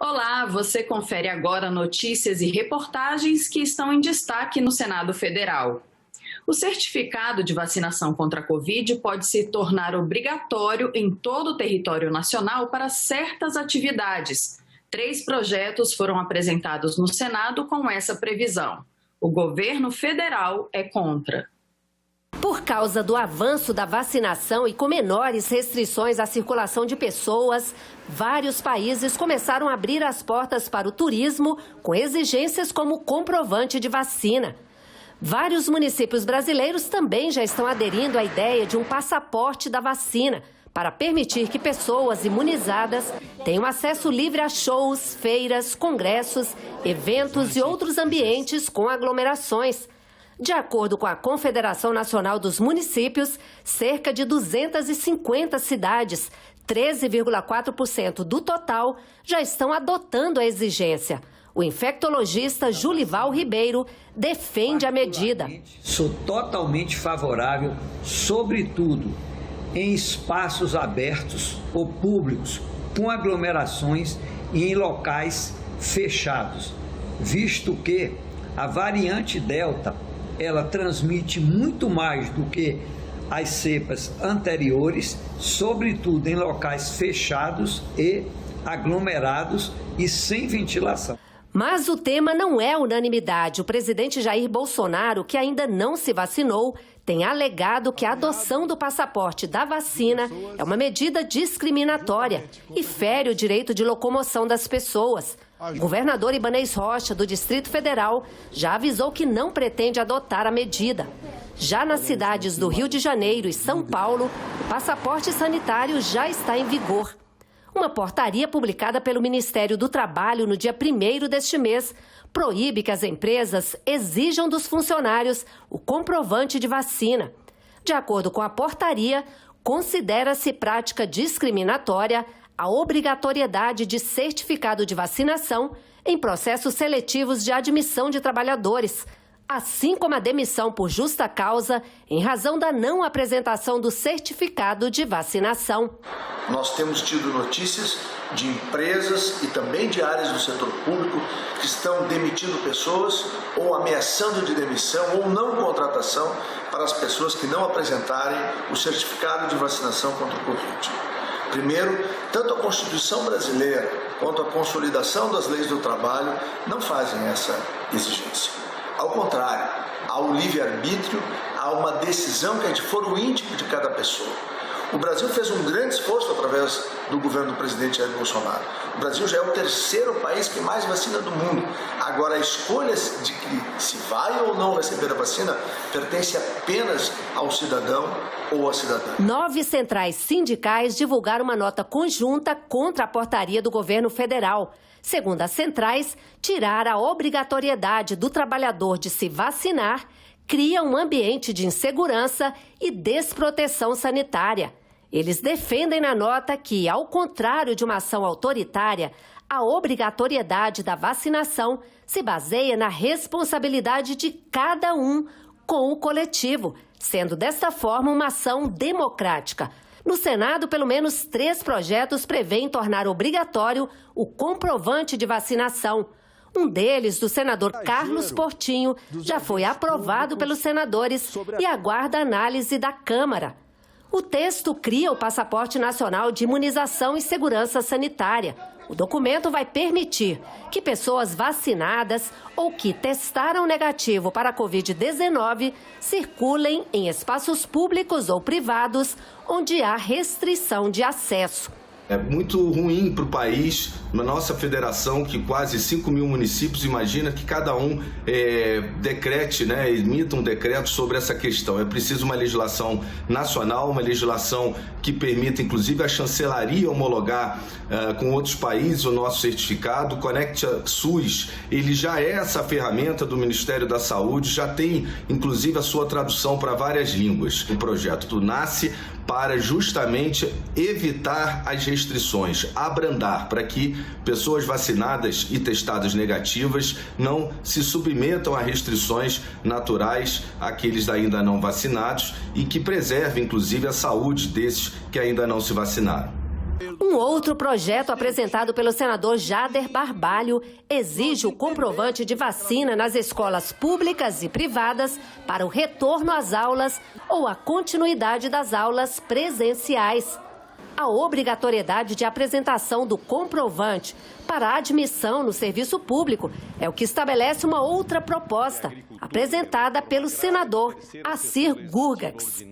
Olá, você confere agora notícias e reportagens que estão em destaque no Senado Federal. O certificado de vacinação contra a Covid pode se tornar obrigatório em todo o território nacional para certas atividades. 3 projetos foram apresentados no Senado com essa previsão. O governo federal é contra. Por causa do avanço da vacinação e com menores restrições à circulação de pessoas, vários países começaram a abrir as portas para o turismo com exigências como comprovante de vacina. Vários municípios brasileiros também já estão aderindo à ideia de um passaporte da vacina para permitir que pessoas imunizadas tenham acesso livre a shows, feiras, congressos, eventos e outros ambientes com aglomerações. De acordo com a Confederação Nacional dos Municípios, cerca de 250 cidades, 13,4% do total, já estão adotando a exigência. O infectologista Julival Ribeiro defende a medida. Sou totalmente favorável, sobretudo em espaços abertos ou públicos, com aglomerações e em locais fechados, visto que a variante Delta ela transmite muito mais do que as cepas anteriores, sobretudo em locais fechados e aglomerados e sem ventilação. Mas o tema não é unanimidade. O presidente Jair Bolsonaro, que ainda não se vacinou, tem alegado que a adoção do passaporte da vacina é uma medida discriminatória e fere o direito de locomoção das pessoas. O governador Ibanez Rocha, do Distrito Federal, já avisou que não pretende adotar a medida. Já nas cidades do Rio de Janeiro e São Paulo, o passaporte sanitário já está em vigor. Uma portaria publicada pelo Ministério do Trabalho no dia 1º deste mês proíbe que as empresas exijam dos funcionários o comprovante de vacina. De acordo com a portaria, considera-se prática discriminatória a obrigatoriedade de certificado de vacinação em processos seletivos de admissão de trabalhadores, assim como a demissão por justa causa em razão da não apresentação do certificado de vacinação. Nós temos tido notícias de empresas e também de áreas do setor público que estão demitindo pessoas ou ameaçando de demissão ou não contratação para as pessoas que não apresentarem o certificado de vacinação contra o Covid. Primeiro, tanto a Constituição brasileira quanto a consolidação das leis do trabalho não fazem essa exigência. Ao contrário, há o livre-arbítrio, há uma decisão que é de foro íntimo de cada pessoa. O Brasil fez um grande esforço através do governo do presidente Jair Bolsonaro. O Brasil já é o 3º país que mais vacina do mundo. Agora, a escolha de que se vai ou não receber a vacina pertence apenas ao cidadão ou à cidadã. 9 centrais sindicais divulgaram uma nota conjunta contra a portaria do governo federal. Segundo as centrais, tirar a obrigatoriedade do trabalhador de se vacinar cria um ambiente de insegurança e desproteção sanitária. Eles defendem na nota que, ao contrário de uma ação autoritária, a obrigatoriedade da vacinação se baseia na responsabilidade de cada um com o coletivo, sendo desta forma uma ação democrática. No Senado, pelo menos 3 projetos prevêem tornar obrigatório o comprovante de vacinação. Um deles, do senador Carlos Portinho, já foi aprovado pelos senadores e aguarda análise da Câmara. O texto cria o Passaporte Nacional de Imunização e Segurança Sanitária. O documento vai permitir que pessoas vacinadas ou que testaram negativo para a Covid-19 circulem em espaços públicos ou privados onde há restrição de acesso. É muito ruim para o país, na nossa federação, que quase 5 mil municípios, imagina que cada um decrete, emita um decreto sobre essa questão. É preciso uma legislação nacional, uma legislação que permita, inclusive, a chancelaria homologar com outros países o nosso certificado. O Conecta SUS, ele já é essa ferramenta do Ministério da Saúde, já tem, inclusive, a sua tradução para várias línguas. O projeto nasce para justamente evitar as restrições, abrandar, para que pessoas vacinadas e testadas negativas não se submetam a restrições naturais àqueles ainda não vacinados e que preserve, inclusive, a saúde desses que ainda não se vacinaram. Um outro projeto apresentado pelo senador Jader Barbalho exige o comprovante de vacina nas escolas públicas e privadas para o retorno às aulas ou a continuidade das aulas presenciais. A obrigatoriedade de apresentação do comprovante para a admissão no serviço público é o que estabelece uma outra proposta, apresentada pelo senador Assir Gurgax.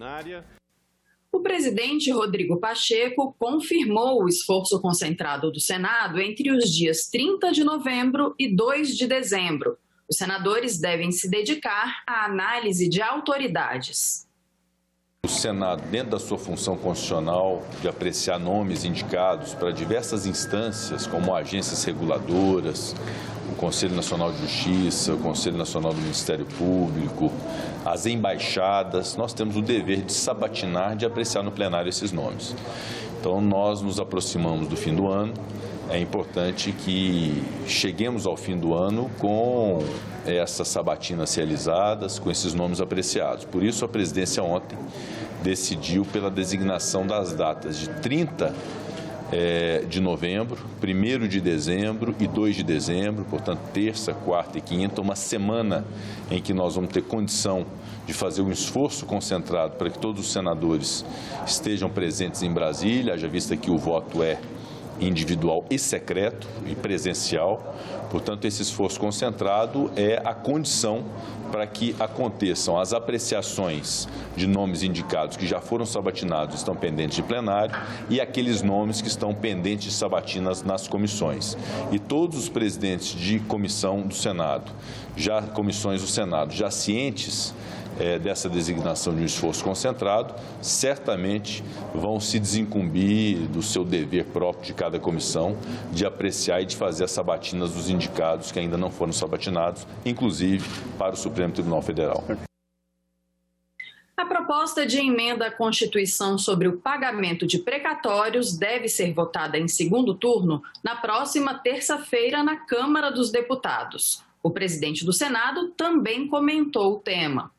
O presidente Rodrigo Pacheco confirmou o esforço concentrado do Senado entre os dias 30 de novembro e 2 de dezembro. Os senadores devem se dedicar à análise de autoridades. O Senado, dentro da sua função constitucional de apreciar nomes indicados para diversas instâncias, como agências reguladoras, o Conselho Nacional de Justiça, o Conselho Nacional do Ministério Público, as embaixadas, nós temos o dever de sabatinar, de apreciar no plenário esses nomes. Então, nós nos aproximamos do fim do ano. É importante que cheguemos ao fim do ano com essas sabatinas realizadas, com esses nomes apreciados. Por isso, a presidência ontem decidiu pela designação das datas de 30 de novembro, 1º de dezembro e 2 de dezembro, portanto, terça, quarta e quinta, uma semana em que nós vamos ter condição de fazer um esforço concentrado para que todos os senadores estejam presentes em Brasília, haja vista que o voto é individual e secreto e presencial. Portanto, esse esforço concentrado é a condição para que aconteçam as apreciações de nomes indicados que já foram sabatinados, estão pendentes de plenário, e aqueles nomes que estão pendentes de sabatinas nas comissões. E todos os presidentes de comissão do Senado, comissões do Senado, já cientes dessa designação de um esforço concentrado, certamente vão se desincumbir do seu dever próprio de cada comissão de apreciar e de fazer as sabatinas dos indicados que ainda não foram sabatinados, inclusive para o Supremo Tribunal Federal. A proposta de emenda à Constituição sobre o pagamento de precatórios deve ser votada em segundo turno na próxima terça-feira na Câmara dos Deputados. O presidente do Senado também comentou o tema.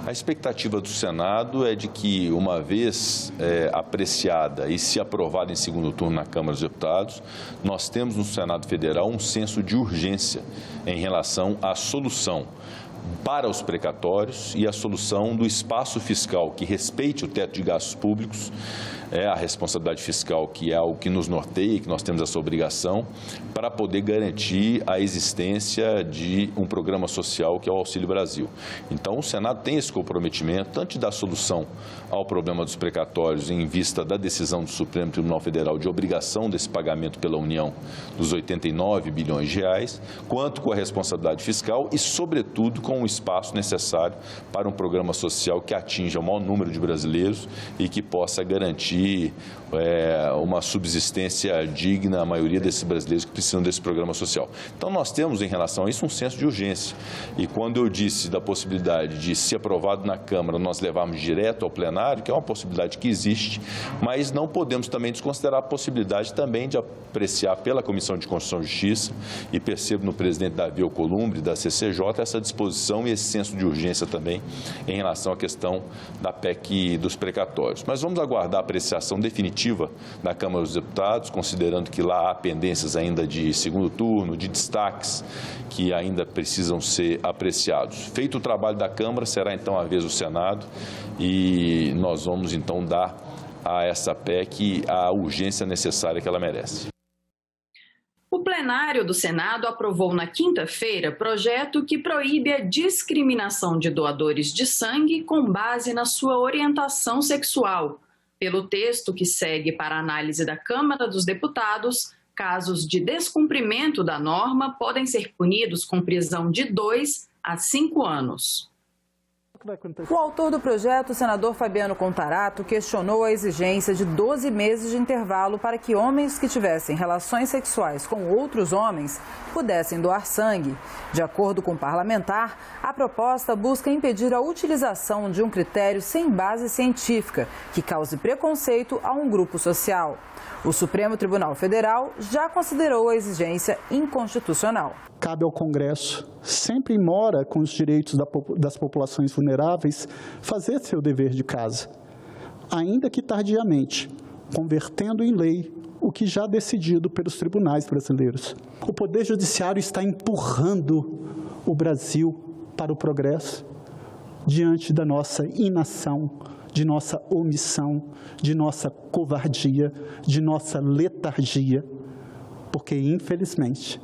A expectativa do Senado é de que, uma vez apreciada e se aprovada em segundo turno na Câmara dos Deputados, nós temos no Senado Federal um senso de urgência em relação à solução para os precatórios e a solução do espaço fiscal que respeite o teto de gastos públicos, a responsabilidade fiscal, que é algo que nos norteia e que nós temos essa obrigação, para poder garantir a existência de um programa social que é o Auxílio Brasil. Então, o Senado tem esse comprometimento, tanto de dar solução ao problema dos precatórios em vista da decisão do Supremo Tribunal Federal de obrigação desse pagamento pela União dos 89 bilhões de reais, quanto com a responsabilidade fiscal e, sobretudo, com o espaço necessário para um programa social que atinja o maior número de brasileiros e que possa garantir uma subsistência digna à maioria desses brasileiros que precisam desse programa social. Então, nós temos, em relação a isso, um senso de urgência. E quando eu disse da possibilidade de, se aprovado na Câmara, nós levarmos direto ao plenário, que é uma possibilidade que existe, mas não podemos também desconsiderar a possibilidade também de apreciar pela Comissão de Constituição e Justiça, e percebo no presidente Davi Alcolumbre, da CCJ, essa disposição e esse senso de urgência também em relação à questão da PEC dos precatórios. Mas vamos aguardar a apreciação definitiva da Câmara dos Deputados, considerando que lá há pendências ainda de segundo turno, de destaques que ainda precisam ser apreciados. Feito o trabalho da Câmara, será então a vez do Senado e nós vamos então dar a essa PEC a urgência necessária que ela merece. O plenário do Senado aprovou na quinta-feira projeto que proíbe a discriminação de doadores de sangue com base na sua orientação sexual. Pelo texto que segue para análise da Câmara dos Deputados, casos de descumprimento da norma podem ser punidos com prisão de 2 a 5 anos. O autor do projeto, o senador Fabiano Contarato, questionou a exigência de 12 meses de intervalo para que homens que tivessem relações sexuais com outros homens pudessem doar sangue. De acordo com o parlamentar, a proposta busca impedir a utilização de um critério sem base científica que cause preconceito a um grupo social. O Supremo Tribunal Federal já considerou a exigência inconstitucional. Cabe ao Congresso, sempre em mora com os direitos das populações vulneráveis, fazer seu dever de casa, ainda que tardiamente, convertendo em lei o que já decidido pelos tribunais brasileiros. O Poder Judiciário está empurrando o Brasil para o progresso diante da nossa inação, de nossa omissão, de nossa covardia, de nossa letargia, porque, infelizmente,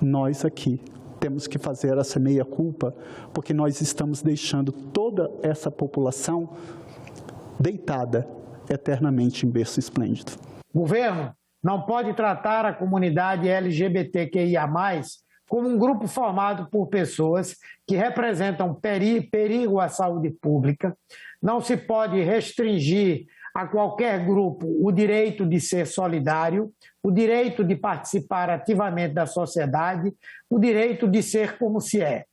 nós aqui temos que fazer essa meia-culpa, porque nós estamos deixando toda essa população deitada eternamente em berço esplêndido. O governo não pode tratar a comunidade LGBTQIA+, como um grupo formado por pessoas que representam perigo à saúde pública. Não se pode restringir a qualquer grupo o direito de ser solidário, o direito de participar ativamente da sociedade, o direito de ser como se é.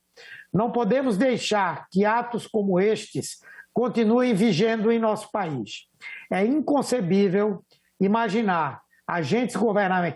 Não podemos deixar que atos como estes continuem vigendo em nosso país. É inconcebível imaginar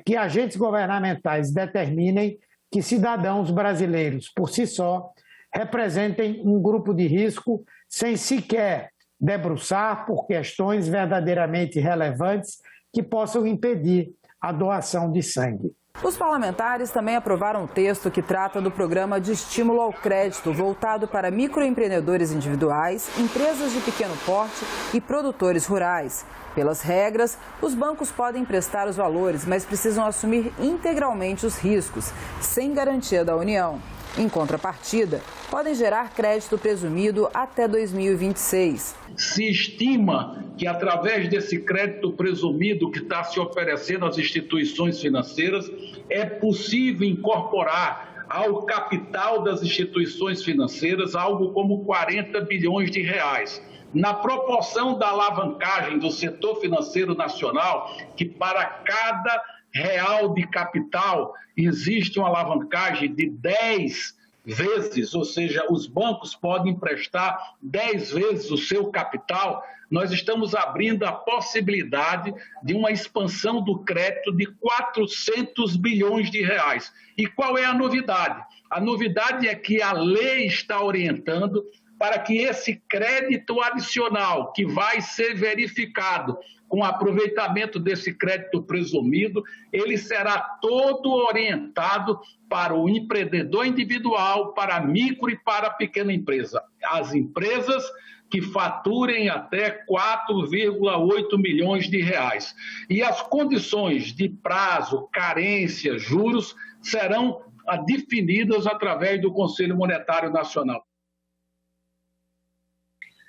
que agentes governamentais determinem que cidadãos brasileiros, por si só, representem um grupo de risco sem sequer debruçar por questões verdadeiramente relevantes que possam impedir a doação de sangue. Os parlamentares também aprovaram um texto que trata do programa de estímulo ao crédito voltado para microempreendedores individuais, empresas de pequeno porte e produtores rurais. Pelas regras, os bancos podem emprestar os valores, mas precisam assumir integralmente os riscos, sem garantia da União. Em contrapartida, podem gerar crédito presumido até 2026. Se estima que, através desse crédito presumido que está se oferecendo às instituições financeiras, é possível incorporar ao capital das instituições financeiras algo como 40 bilhões de reais. Na proporção da alavancagem do setor financeiro nacional, que para cada real de capital existe uma alavancagem de 10 vezes, ou seja, os bancos podem emprestar 10 vezes o seu capital, nós estamos abrindo a possibilidade de uma expansão do crédito de 400 bilhões de reais. E qual é a novidade? A novidade é que a lei está orientando para que esse crédito adicional, que vai ser verificado com o aproveitamento desse crédito presumido, ele será todo orientado para o empreendedor individual, para a micro e para a pequena empresa. As empresas que faturem até 4,8 milhões de reais. E as condições de prazo, carência, juros serão definidas através do Conselho Monetário Nacional.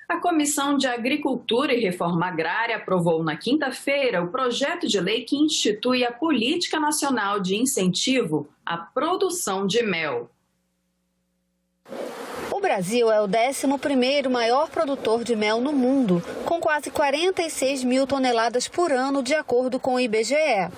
A Comissão de Agricultura e Reforma Agrária aprovou na quinta-feira o projeto de lei que institui a Política Nacional de Incentivo à Produção de Mel. O Brasil é o 11º maior produtor de mel no mundo, com quase 46 mil toneladas por ano, de acordo com o IBGE.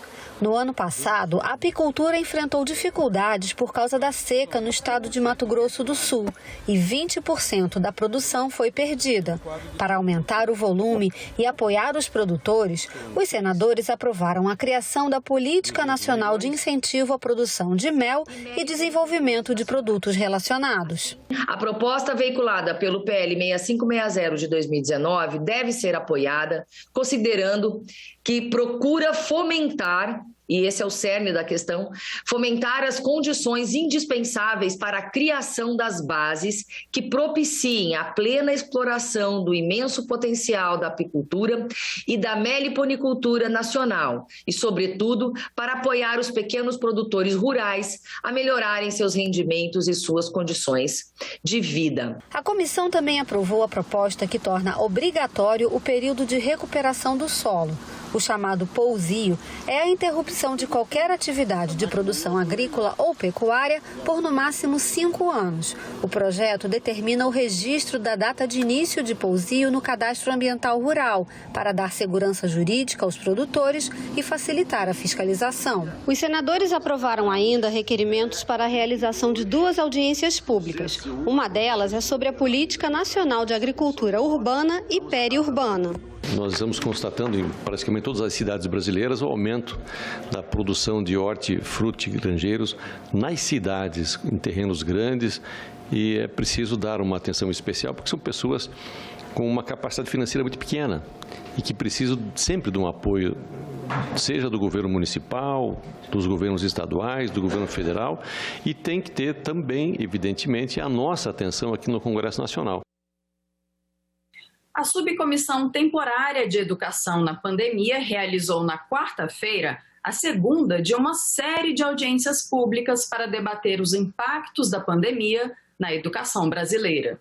No ano passado, a apicultura enfrentou dificuldades por causa da seca no estado de Mato Grosso do Sul e 20% da produção foi perdida. Para aumentar o volume e apoiar os produtores, os senadores aprovaram a criação da Política Nacional de Incentivo à Produção de Mel e Desenvolvimento de Produtos Relacionados. A proposta veiculada pelo PL 6560 de 2019 deve ser apoiada, considerando que procura fomentar, e esse é o cerne da questão, fomentar as condições indispensáveis para a criação das bases que propiciem a plena exploração do imenso potencial da apicultura e da meliponicultura nacional e, sobretudo, para apoiar os pequenos produtores rurais a melhorarem seus rendimentos e suas condições de vida. A comissão também aprovou a proposta que torna obrigatório o período de recuperação do solo. O chamado pousio é a interrupção de qualquer atividade de produção agrícola ou pecuária por no máximo 5 anos. O projeto determina o registro da data de início de pousio no Cadastro Ambiental Rural, para dar segurança jurídica aos produtores e facilitar a fiscalização. Os senadores aprovaram ainda requerimentos para a realização de 2 audiências públicas. Uma delas é sobre a Política Nacional de Agricultura Urbana e Periurbana. Nós estamos constatando em praticamente todas as cidades brasileiras o aumento da produção de hortifrutigranjeiros nas cidades, em terrenos grandes, e é preciso dar uma atenção especial, porque são pessoas com uma capacidade financeira muito pequena e que precisam sempre de um apoio, seja do governo municipal, dos governos estaduais, do governo federal, e tem que ter também, evidentemente, a nossa atenção aqui no Congresso Nacional. A Subcomissão Temporária de Educação na Pandemia realizou na quarta-feira a segunda de uma série de audiências públicas para debater os impactos da pandemia na educação brasileira.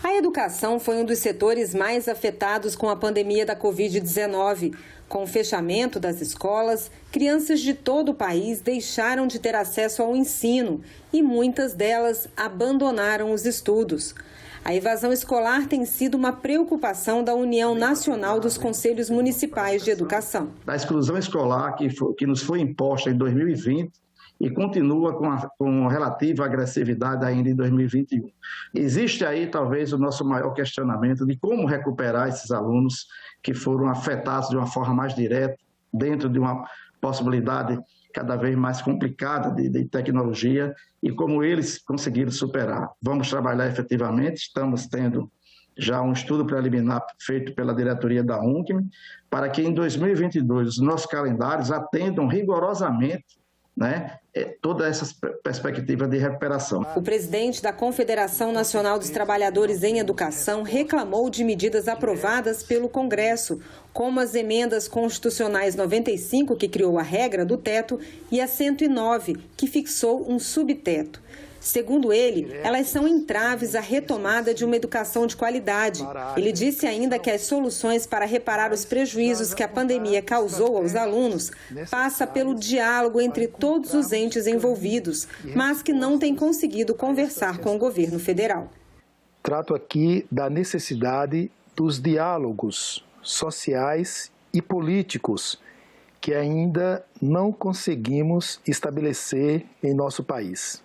A educação foi um dos setores mais afetados com a pandemia da Covid-19. Com o fechamento das escolas, crianças de todo o país deixaram de ter acesso ao ensino e muitas delas abandonaram os estudos. A evasão escolar tem sido uma preocupação da União Nacional dos Conselhos Municipais de Educação. A exclusão escolar que nos foi imposta em 2020 e continua com relativa agressividade ainda em 2021. Existe aí talvez o nosso maior questionamento de como recuperar esses alunos que foram afetados de uma forma mais direta, dentro de uma possibilidade cada vez mais complicada de tecnologia, e como eles conseguiram superar. Vamos trabalhar efetivamente, estamos tendo já um estudo preliminar feito pela diretoria da UNCM, para que em 2022 os nossos calendários atendam rigorosamente, né, toda essa perspectiva de recuperação. O presidente da Confederação Nacional dos Trabalhadores em Educação reclamou de medidas aprovadas pelo Congresso, como as emendas constitucionais 95, que criou a regra do teto, e a 109, que fixou um subteto. Segundo ele, elas são entraves à retomada de uma educação de qualidade. Ele disse ainda que as soluções para reparar os prejuízos que a pandemia causou aos alunos passa pelo diálogo entre todos os entes envolvidos, mas que não tem conseguido conversar com o governo federal. Trato aqui da necessidade dos diálogos sociais e políticos que ainda não conseguimos estabelecer em nosso país.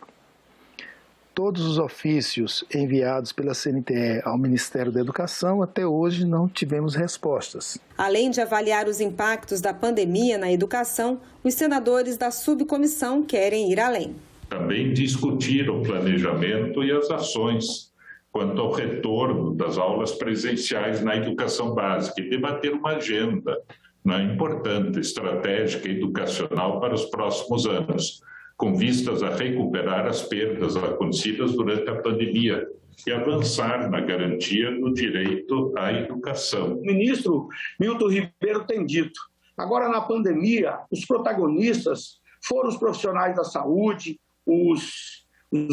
Todos os ofícios enviados pela CNTE ao Ministério da Educação, até hoje não tivemos respostas. Além de avaliar os impactos da pandemia na educação, os senadores da subcomissão querem ir além. Também discutir o planejamento e as ações quanto ao retorno das aulas presenciais na educação básica e debater uma agenda, né, importante, estratégica e educacional para os próximos anos, com vistas a recuperar as perdas acontecidas durante a pandemia e avançar na garantia do direito à educação. O ministro Milton Ribeiro tem dito, agora na pandemia, os protagonistas foram os profissionais da saúde, os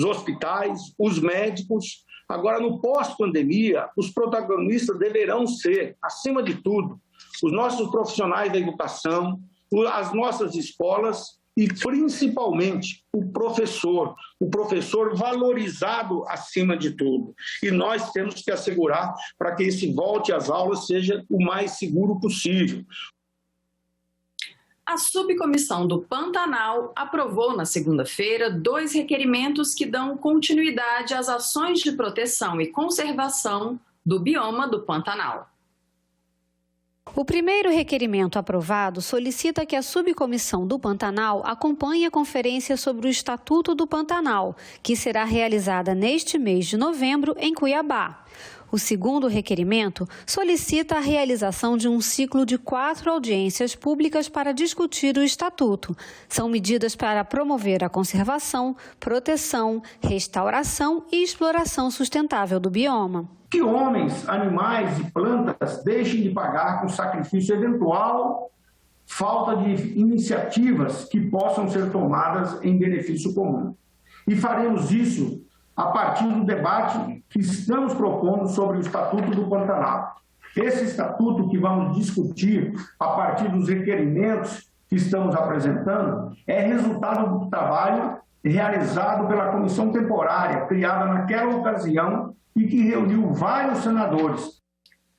hospitais, os médicos. Agora, no pós-pandemia, os protagonistas deverão ser, acima de tudo, os nossos profissionais da educação, as nossas escolas, e principalmente o professor valorizado acima de tudo. E nós temos que assegurar para que esse volte às aulas seja o mais seguro possível. A subcomissão do Pantanal aprovou na segunda-feira 2 requerimentos que dão continuidade às ações de proteção e conservação do bioma do Pantanal. O primeiro requerimento aprovado solicita que a subcomissão do Pantanal acompanhe a conferência sobre o Estatuto do Pantanal, que será realizada neste mês de novembro em Cuiabá. O segundo requerimento solicita a realização de um ciclo de 4 audiências públicas para discutir o Estatuto. São medidas para promover a conservação, proteção, restauração e exploração sustentável do bioma. Que homens, animais e plantas deixem de pagar com sacrifício eventual, falta de iniciativas que possam ser tomadas em benefício comum. E faremos isso a partir do debate que estamos propondo sobre o Estatuto do Pantanal. Esse estatuto que vamos discutir a partir dos requerimentos que estamos apresentando é resultado do trabalho realizado pela comissão temporária, criada naquela ocasião e que reuniu vários senadores.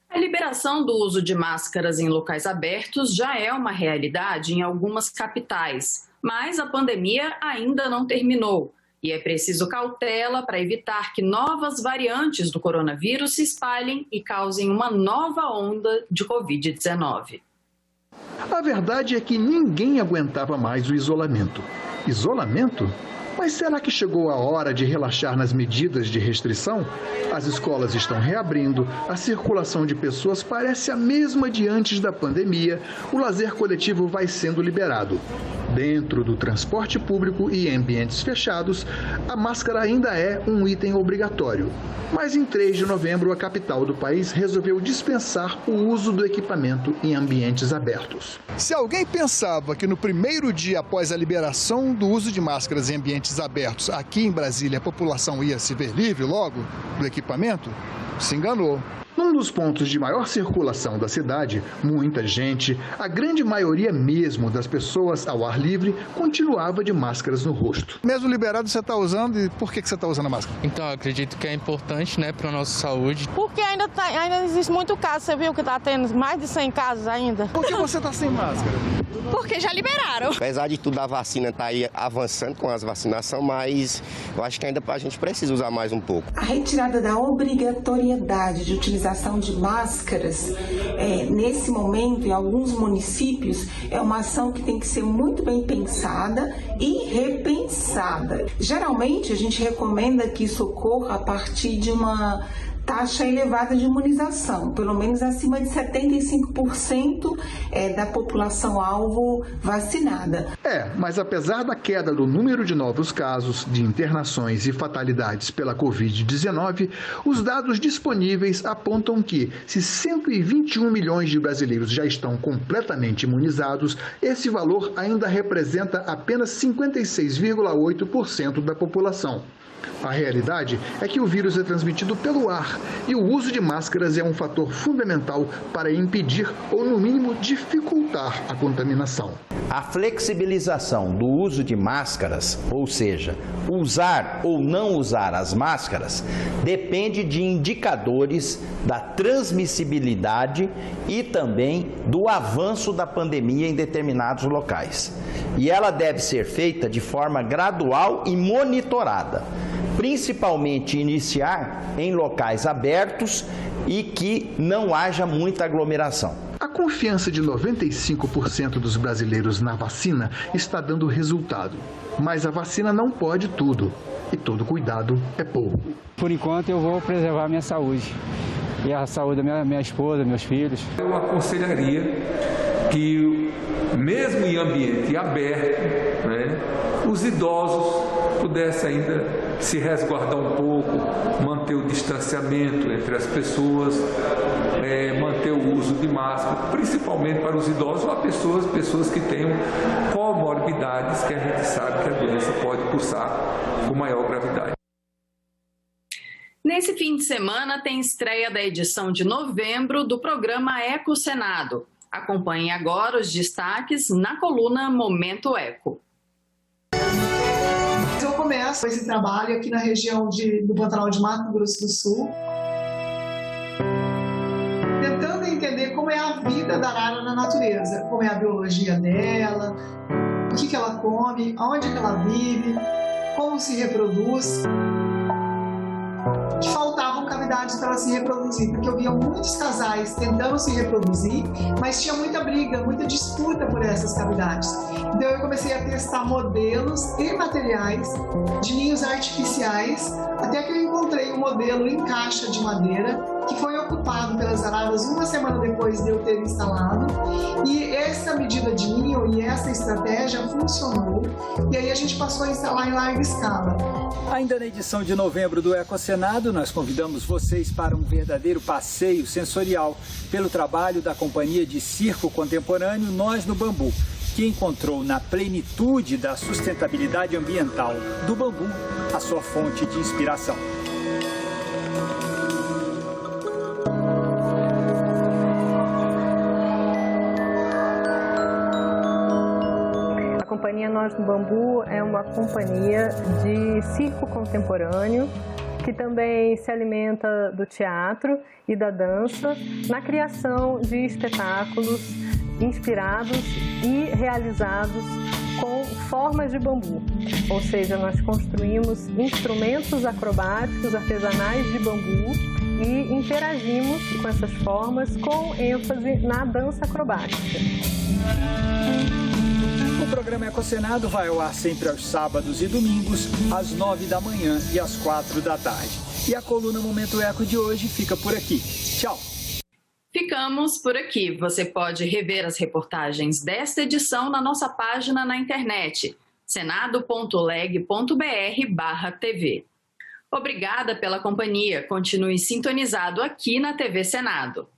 A liberação do uso de máscaras em locais abertos já é uma realidade em algumas capitais, mas a pandemia ainda não terminou. E é preciso cautela para evitar que novas variantes do coronavírus se espalhem e causem uma nova onda de Covid-19. A verdade é que ninguém aguentava mais o isolamento. Isolamento Mas será que chegou a hora de relaxar nas medidas de restrição? As escolas estão reabrindo, a circulação de pessoas parece a mesma de antes da pandemia, o lazer coletivo vai sendo liberado. Dentro do transporte público e em ambientes fechados, a máscara ainda é um item obrigatório. Mas em 3 de novembro, a capital do país resolveu dispensar o uso do equipamento em ambientes abertos. Se alguém pensava que no primeiro dia após a liberação do uso de máscaras em ambientes abertos, aqui em Brasília, a população ia se ver livre logo do equipamento, se enganou. Num dos pontos de maior circulação da cidade, muita gente, a grande maioria mesmo das pessoas ao ar livre, continuava de máscaras no rosto. Mesmo liberado, você está usando, e por que você está usando a máscara? Então, eu acredito que é importante, né, para a nossa saúde. Porque ainda existe muito caso, você viu que está tendo mais de 100 casos ainda. Por que você está sem máscara? Porque já liberaram. Apesar de tudo, a vacina está aí avançando com as vacinações, mas eu acho que ainda a gente precisa usar mais um pouco. A retirada da obrigatoriedade de utilização de máscaras, nesse momento, em alguns municípios, é uma ação que tem que ser muito bem pensada e repensada. Geralmente, a gente recomenda que isso ocorra a partir de uma taxa elevada de imunização, pelo menos acima de 75% da população-alvo vacinada. Mas apesar da queda do número de novos casos, de internações e fatalidades pela Covid-19, os dados disponíveis apontam que, se 121 milhões de brasileiros já estão completamente imunizados, esse valor ainda representa apenas 56,8% da população. A realidade é que o vírus é transmitido pelo ar e o uso de máscaras é um fator fundamental para impedir ou, no mínimo, dificultar a contaminação. A flexibilização do uso de máscaras, ou seja, usar ou não usar as máscaras, depende de indicadores da transmissibilidade e também do avanço da pandemia em determinados locais. E ela deve ser feita de forma gradual e monitorada, principalmente iniciar em locais abertos e que não haja muita aglomeração. A confiança de 95% dos brasileiros na vacina está dando resultado. Mas a vacina não pode tudo. E todo cuidado é pouco. Por enquanto eu vou preservar a minha saúde. E a saúde da minha esposa, meus filhos. Eu aconselharia que, mesmo em ambiente aberto, os idosos pudessem ainda se resguardar um pouco, manter o distanciamento entre as pessoas, manter o uso de máscara, principalmente para os idosos ou pessoas que tenham comorbidades, que a gente sabe que a doença pode cursar com maior gravidade. Nesse fim de semana tem estreia da edição de novembro do programa Eco Senado. Acompanhe agora os destaques na coluna Momento Eco. Eu começo esse trabalho aqui na região do Pantanal de Mato Grosso do Sul, tentando entender como é a vida da arara na natureza, como é a biologia dela, o que ela come, onde ela vive, como se reproduz. Faltavam cavidades para ela se reproduzir, porque eu via muitos casais tentando se reproduzir, mas tinha muita briga, muita disputa por essas cavidades. Então eu comecei a testar modelos e materiais de ninhos artificiais, até que eu encontrei um modelo em caixa de madeira, que foi ocupado pelas araras uma semana depois de eu ter instalado, e essa medida de ninho e essa estratégia funcionou, e aí a gente passou a instalar em larga escala. Ainda na edição de novembro do Eco Senado, nós convidamos vocês para um verdadeiro passeio sensorial pelo trabalho da Companhia de Circo Contemporâneo Nós no Bambu, que encontrou na plenitude da sustentabilidade ambiental do bambu a sua fonte de inspiração. A Companhia Nós no Bambu é uma companhia de circo contemporâneo que também se alimenta do teatro e da dança na criação de espetáculos inspirados e realizados com formas de bambu. Ou seja, nós construímos instrumentos acrobáticos artesanais de bambu e interagimos com essas formas com ênfase na dança acrobática. O programa EcoSenado vai ao ar sempre aos sábados e domingos, às 9 da manhã e às 4 da tarde. E a coluna Momento Eco de hoje fica por aqui. Tchau! Ficamos por aqui. Você pode rever as reportagens desta edição na nossa página na internet, senado.leg.br/TV. Obrigada pela companhia. Continue sintonizado aqui na TV Senado.